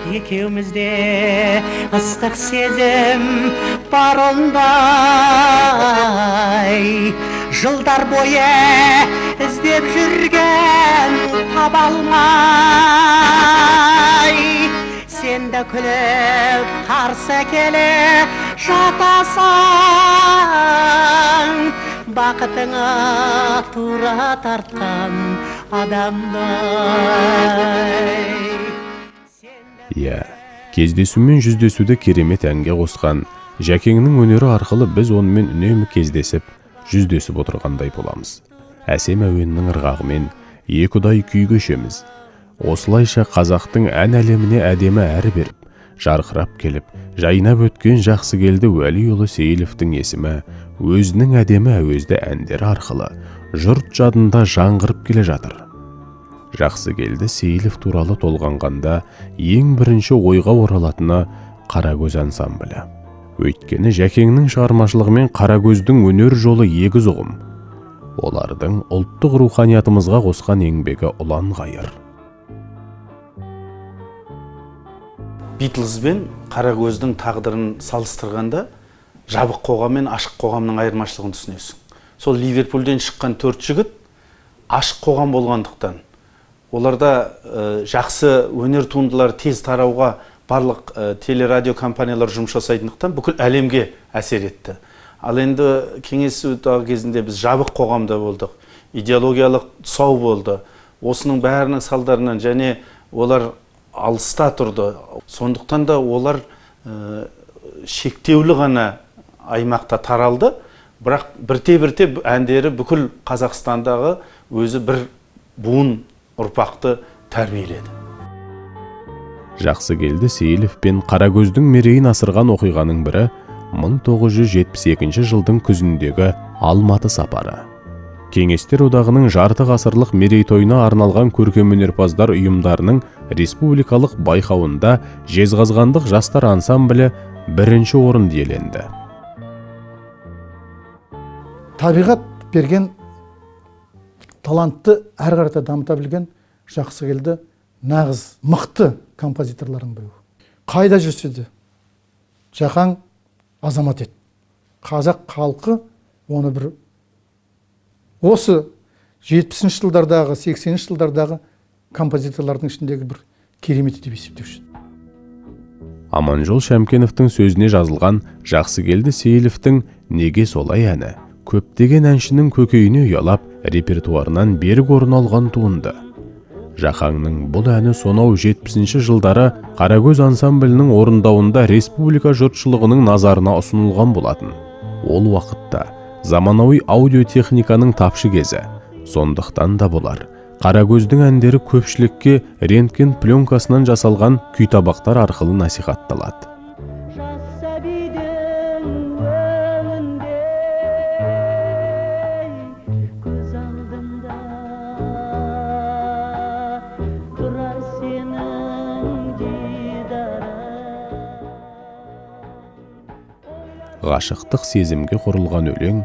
Екеумізде ыстық сезім бар ондай, жылдар бойы іздеп жүрген таба алмай. Сен де күліп қарсы келе жатасың, бақытыңа тура тартқан адамдай. Иә, кездесу мен жүздесуді керемет әнге қосқан Жәкеңнің өнері арқылы біз онымен үнемі кездесіп, жүздесіп отырғандай боламыз. Әсем әуеннің ырғағымен екі ұдай күй кешеміз. Осылайша қазақтың ән әлеміне әдемі әрі беріп, жарқырап келіп, жайнап өткен Жақсыгелді Уәлиұлы Сейіловтің есімі өзінің әдемі әуезді әндері арқылы жұрт жадында жаңғырып келе жатыр. Жақсыгелді Сейілов туралы толғанғанда ең бірінші ойға оралатыны Қарагөз ансамблі. Өйткені Жәкеңнің шығармашылығымен Қарагөздің өнер жолы егіз ұғым. Олардың ұлттық руханиятымызға қосқан еңбегі ұлан ғайыр. Битлз бен Қарагөздің тағдырын салыстырғанда жабық қоғам мен ашық қоғамның айырмашылығын түсінесің. Сол Ливерпульден шыққан 4 жігіт ашық қоғам болғандықтан, оларда жақсы өнер туындылары тез тарауға барлық телерадио компаниялар жұмыс жасайтындықтан бүкіл әлемге әсер етті. Ал енді кеңес одағы кезінде біз жабық қоғамда болдық, идеологиялық тұсау болды. Осының бәрінің салдарынан және олар алыста тұрды. Сондықтан да олар шектеулі ғана аймақта таралды, бірақ бірте-бірте әндері бүкіл Қазақстандағы өзі бір буын ұрпақты тәрбиеледі. Жақсыгелді Сейілов пен Қарагөздің мерейін асырған оқиғаның бірі 1972 жылдың күзіндегі Алматы сапары. Кеңестер одағының жарты ғасырлық мерейтойына арналған көркемөнерпаздар ұйымдарының республикалық байқауында Жезқазғандық жастар ансамблі бірінші орын иеленді. Табиғат берген талантты әрі қарата дамыта білген Жақсыгелді нағыз мықты композиторлардың бірі. Қайда жүрсе де жақаң азамат еді. Қазақ халқы оны бір осы 70-ші жылдардағы, 80-ші жылдардағы композиторлардың ішіндегі бір кереметі деп есептеуші. Аманжол Шәмкеновтың сөзіне жазылған Жақсыгелді Сейіловтің «Неге солай» әні көптеген әншінің көкейіне ұялап, репертуарынан берік орын алған туынды. Жақаңның бұл әні сонау 70-ші жылдары Қарагөз ансамблінің орындауында республика жұртшылығының назарына ұсынылған болатын. Ол уақытта заманауи аудиотехниканың тапшы кезі. Сондықтан да болар, Қарагөздің әндері көпшілікке рентген пленкасынан жасалған күйтабақтар арқылы насихатталады. Ғашықтық сезімге құрылған өлең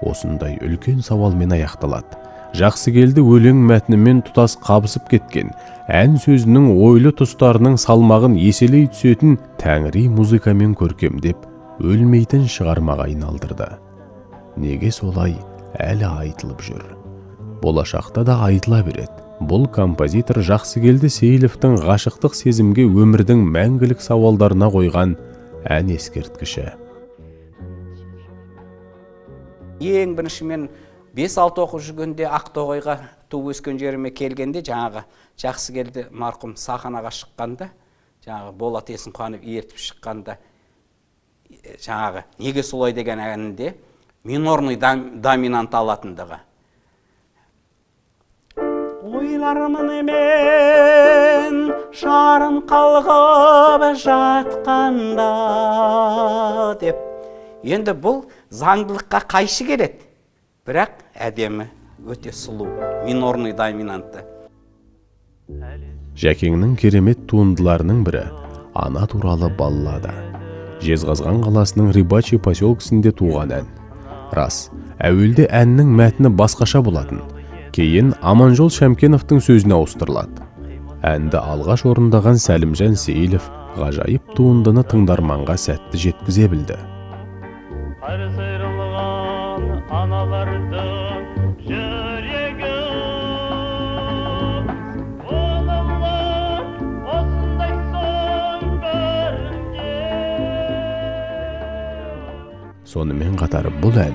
осындай үлкен сауалмен аяқталады. Жақсыгелді өлең мәтінімен тұтас қабысып кеткен, ән сөзінің ойлы тұстарының салмағын еселей түсетін тәңіри музыкамен көркемдеп, өлмейтін шығармаға айналдырды. Неге солай әлі айтылып жүр. Болашақта да айтыла береді. Бұл композитор Жақсыгелді Сейіловтың ғашықтық сезімге өмірдің мәңгілік сауалдарына қойған ән ескерткіші. Ең бірінші мен 5-6 оқып жүргенде Ақтоғайға туып өскен жеріме келгенде жаңағы Жақсыгелді марқұм сахнаға шыққанда, жаңағы Болат Есімханов ертіп шыққанда, жаңағы Неге солай деген әнінде минорный доминант алатындығы. Ойларымын мен жарым қалғып жатқанда деп. Енді бұл заңдылыққа қайшы келеді, бірақ әдемі өте сұлу, минорный доминантты. Жәкеңнің керемет туындыларының бірі «Ана туралы баллада». Жезқазған қаласының Рыбачий поселкесінде туған ән. Рас, әуелде әннің мәтіні басқаша болатын. Кейін Аманжол Шәмкеновтың сөзіне ауыстырылады. Әнді алғаш орындаған Сәлімжан Сейілов ғажайып туындыны тыңдарманға сәтті жеткізе білді. Сонымен қатар бұл ән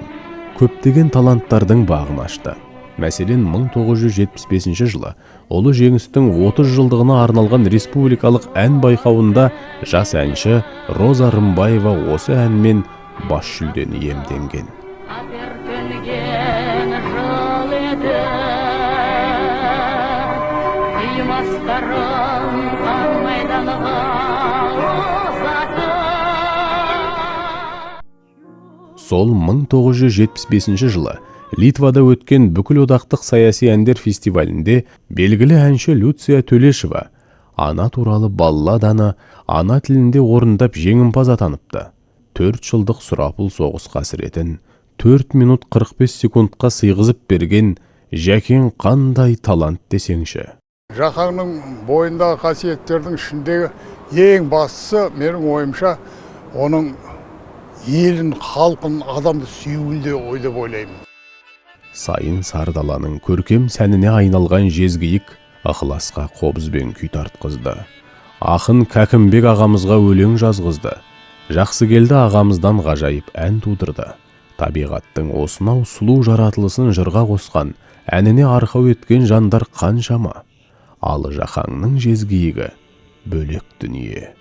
көптеген таланттардың бағын ашты. Мәселен, 1975 жылы Ұлы жеңістің 30 жылдығына арналған республикалық ән байқауында жас әнші Роза Рымбаева осы әнмен бас жүлдені иемденген. Сол 1975 жылы Литвада өткен бүкіл одақтық саяси әндер фестивалінде белгілі әнші Люция Төлешева «Ана туралы балладаны» ана тілінде орындап жеңімпаз атаныпты. 4 жылдық сұрапыл соғыс қасіретін 4 минут 45 секундқа сыйғызып берген Жәкең қандай талант десеңші. Жақаңның бойындағы қасиеттердің ішіндегі ең бастысы менің ойымша оның елін, халқын, адамды сүюінде ойлап ойлаймын. Сайын Сардаланың көркем сәніне айналған жезгиік ықыласқа қобызбен күй тартқызды. Ақын Кәкімбек ағамызға өлең жазғызды. Жақсыкелді ағамыздан ғажайып ән тудырды. Табиғаттың осынау сұлу жаратылысын жырға қосқан, әніне арқау еткен жандар қаншама. Ал Жақаңның жезгиігі бөлек дүние.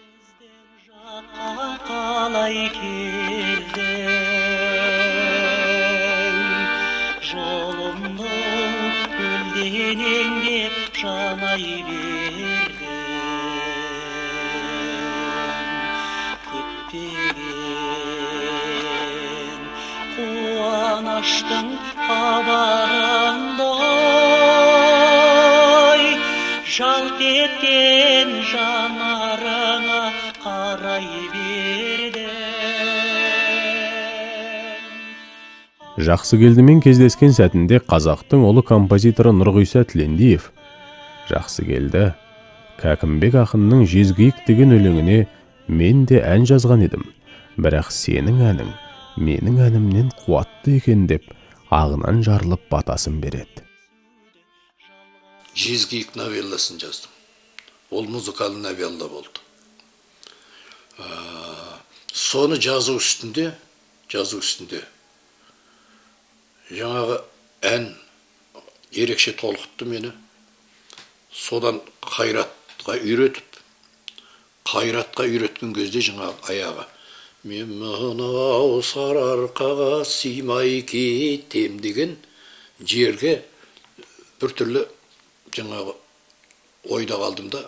Жанай берді күтпеген қуаныштың хабарындай жалт еткен жанарыңа қарай берді. Жақсыкелдімен кездескен сәтінде қазақтың ұлы композиторы Нұрғиса Тілендиев Жақсыкелді, Кәкімбек ақынның жезгиік деген өлеңіне мен де ән жазған едім, бірақ сенің әнің менің әнімнен қуатты екен деп ағынан жарылып батасын береді. Жезгиік новелласын жаздым. Ол музыкалы новелла болды. Соны жазу үстінде жаңағы ән ерекше толқытты мені. Содан қайратқа үйреткен кезде жаңағы аяғы мен мынау сарыарқаға сыймай кетем деген жерге бір түрлі жаңағы ойда қалдым да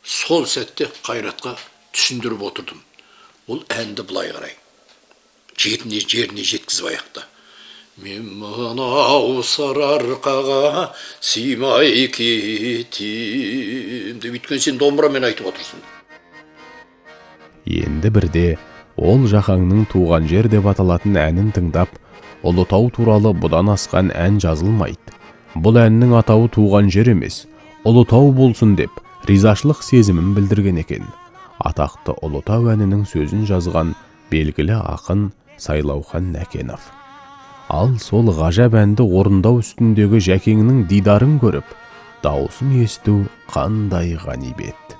сол сәтте қайратқа түсіндіріп отырдым. Ол әнді былай қарай жеріне жеткізіп аяқта. Мен мынау сарыарқаға сыймай кетем деп, өйткені сен домбырамен айтып отырсың. Енді бірде ол Жақаңның туған жер деп аталатын әнін тыңдап, Ұлытау туралы бұдан асқан ән жазылмайды. Бұл әннің атауы туған жер емес, Ұлытау болсын деп ризашылық сезімін білдірген екен. Атақты Ұлытау әнінің сөзін жазған белгілі ақын Сайлаухан Нәкенов. Ал сол ғажап әнді орындау үстіндегі Жәкеңнің дидарын көріп, дауысын есту қандай ғанибет.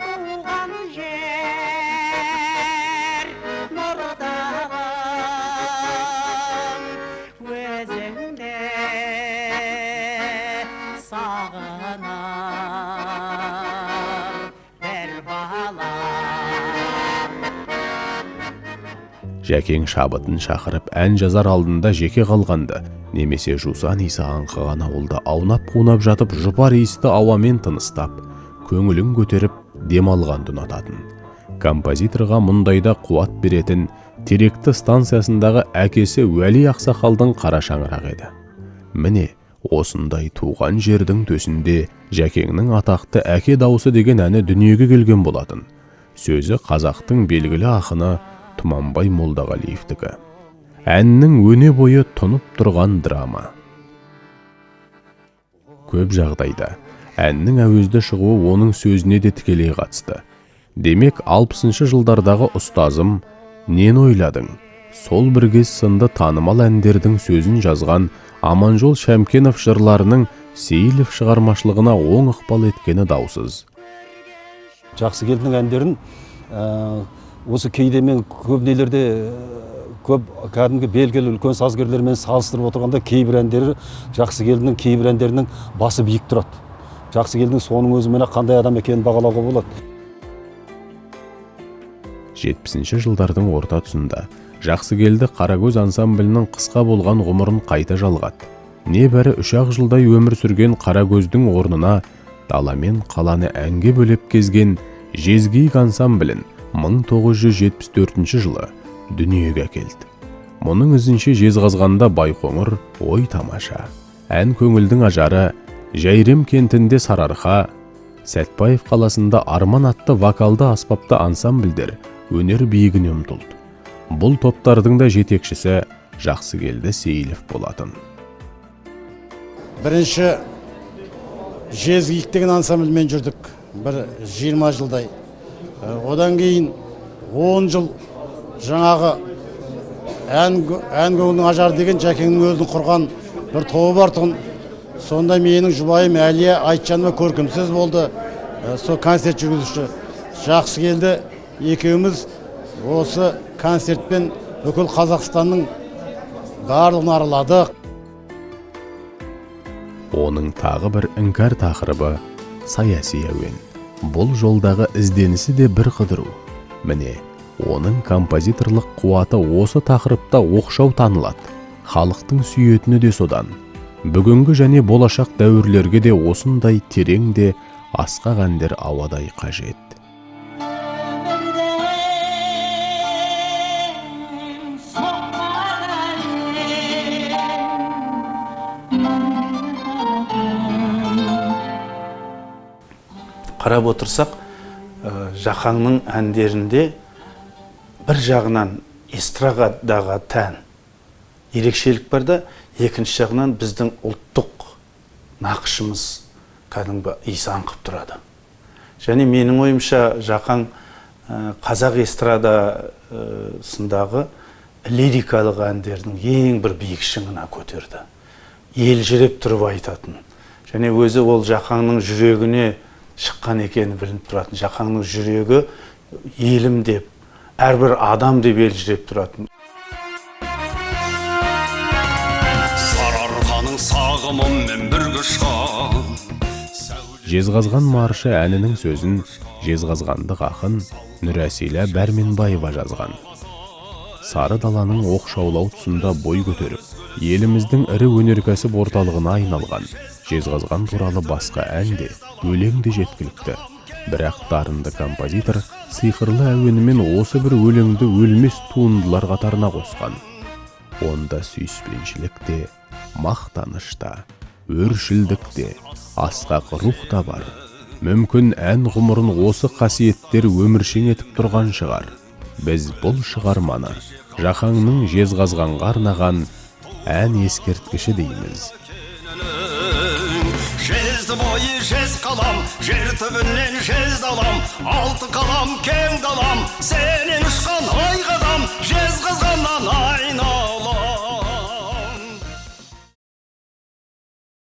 Туған жер нұрдағым, өзіңді сағынар бір бала. Жәкең шабытын шақырып ән жазар алдында жеке қалғанды, немесе жусан иісі аңқыған ауылда аунап-қунап жатып жұпар иісті ауамен тыныстап, көңілін көтеріп демалғанды ұнататын. Композиторға мұндайда қуат беретін Теректі станциясындағы әкесі Уәли Ақсақалдың қара шаңырағы еді. Міне, осындай туған жердің төсінде Жәкеңнің атақты әке даусы деген әні дүниеге келген болатын. Сөзі қазақтың белгілі ақыны Тұманбай Молдағалиевтікі. Әннің өне бойы тұнып тұрған драма. Көп жағдайда әннің әуезді шығуы оның сөзіне де тікелей қатысты. Демек, 60-шы жылдардағы ұстазым «Нен ойладың?» сол бір кез сынды танымал әндердің сөзін жазған Аманжол Шәмкенов жырларының Сейілов шығармашылығына оң ықпал еткені даусыз. Жақсыгелдінің әндерін осы кейде мен көп нелерде көп кәдімгі белгілі үлкен сазгерлермен салыстырып отырғанда кейбір әндері Жақсыгелдінің кейбір әндерінің басы биік тұрады. Жақсыгелдінің соның өзімен қандай адам екенін бағалауға болады. 70-ші жылдардың орта тұсында Жақсыгелді Қарагөз ансамблінің қысқа болған ғұмырын қайта жалғады. Небәрі 3 жылдай өмір сүрген Қарагөздің орнына дала мен қаланы әнге бөлеп кезген Жезгейік ансамблін 1974 жылы дүниеге әкелді. Мұның ізінше Жезқазғанда Байқоңыр ой тамаша, ән көңілдің ажары, Жәйрем кентінде Сарыарқа, Сәтпаев қаласында Арман атты вокалды аспапты ансамбльдер өнер биігіне ұмтылды. Бұл топтардың да жетекшісі Жақсыгелді Сейілов болатын. Бірінші Жезгейік деген ансамбльмен жүрдік, бір 20 жылдай. Одан кейін 10 жыл жаңағы ән көңілдің ажары деген Жәкеңнің өзінің құрған бір тобы бар тұғын. Сонда менің жұбайым Әлия Айтжанова көркемсіз болды. Сол концерт жүргізуші Жақсыгелді екеуміз осы концертпен бүкіл Қазақстанның барлығын араладық. Оның тағы бір іңкәр тақырыбы саяси әуен. Бұл жолдағы ізденісі де бір қыдыру. Міне, оның композиторлық қуаты осы тақырыпта оқшау танылады. Халықтың сүйетіні де содан. Бүгінгі және болашақ дәуірлерге де осындай терең де асқақ әндер ауадай қажет. Қарап отырсақ, Жақаңның әндерінде бір жағынан эстрадаға тән ерекшелік бар да, екінші жағынан біздің ұлттық нақышымыз кәдімгі иіс аңқып тұрады. Және менің ойымша Жақаң қазақ эстрадасындағы лирикалық әндердің ең бір биік шыңына көтерді. Елжіреп тұрып айтатын. Және өзі ол Жақаңның жүрегіне шыққан екені білініп тұратын. Жақаңның жүрегі елім деп, әрбір адам деп елжіреп тұратын. Сарыарқаның сағымымен бірге ұшқан. Жезқазған маршы әнінің сөзін жезқазғандық ақын Нұрәсила Бәрменбаева жазған. Сары даланың оқшаулау тұсында бой көтеріп, еліміздің ірі өнеркәсіп орталығына айналған Жезқазған туралы басқа әнде, өлең де жеткілікті. Бірақ дарынды композитор сиқырлы әуенімен осы бір өлеңді өлмес туындылар қатарына қосқан. Онда сүйіспеншілік те, мақтаныш та, өршілдік те, асқақ рух та бар. Мүмкін ән ғұмырын осы қасиеттер өміршең етіп тұрған шығар. Біз бұл шығарманы Жақаңның Жезқазғанға арнаған ән ескерткіші дейміз. Жезді бойы жез қалам, жер түбінен жез далам, алты қалам кең далам, сенен